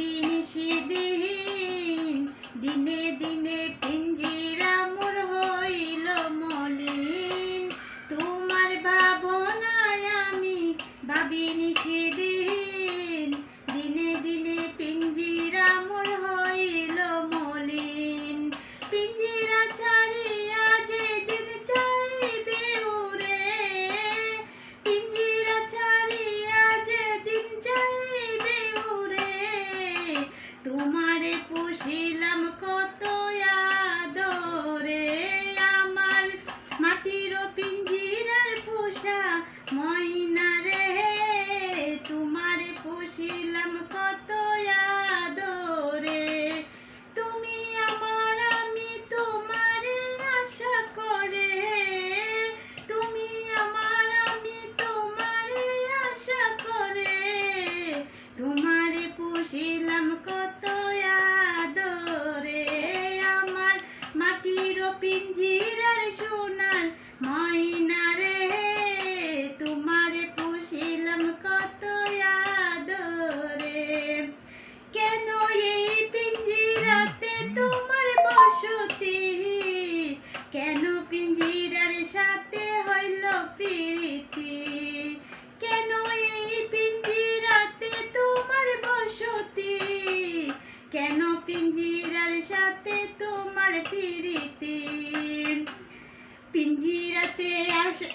ভাবিনি সেদিন দিনে দিনে পিঞ্জিরা মোর হইল মলিন। তোমার ভাবনায় আমি ভাবিনি সেদিন দিনে দিনে পিঞ্জিরা মোর হইল মলিন। পিঞ্জিরা ছাড়িয়া যেদিন যাইবে উড়ে, পিঞ্জিরা ছাড়িয়া যেদিন যাইবে উড়ে, তোমারে পুষিলাম কত আদরে। আমার মাটির পিঞ্জিরার পোষা ময়না রে, তোমারে পুষিলাম কত আদরে। তুমি আমার আমি তোমারে আশা করে, তুমি আমার আমি তোমারে আশা করে, তোমারে পুষিলাম কত আদরে। আমার মাটির পিঞ্জিরার সোনার ময়না রে, তোমারে পুষিলাম কত আদরে। কেন এই পিঞ্জিরাতে তোমার বসতি, কেন পিঞ্জিরার সাথে হইল প্রীতি, কেন এই পিঞ্জিরাতে তোমার বসতি, কেন পিঞ্জিরার সাথে তোমার প্রীতি। পিঞ্জিরাতে আসে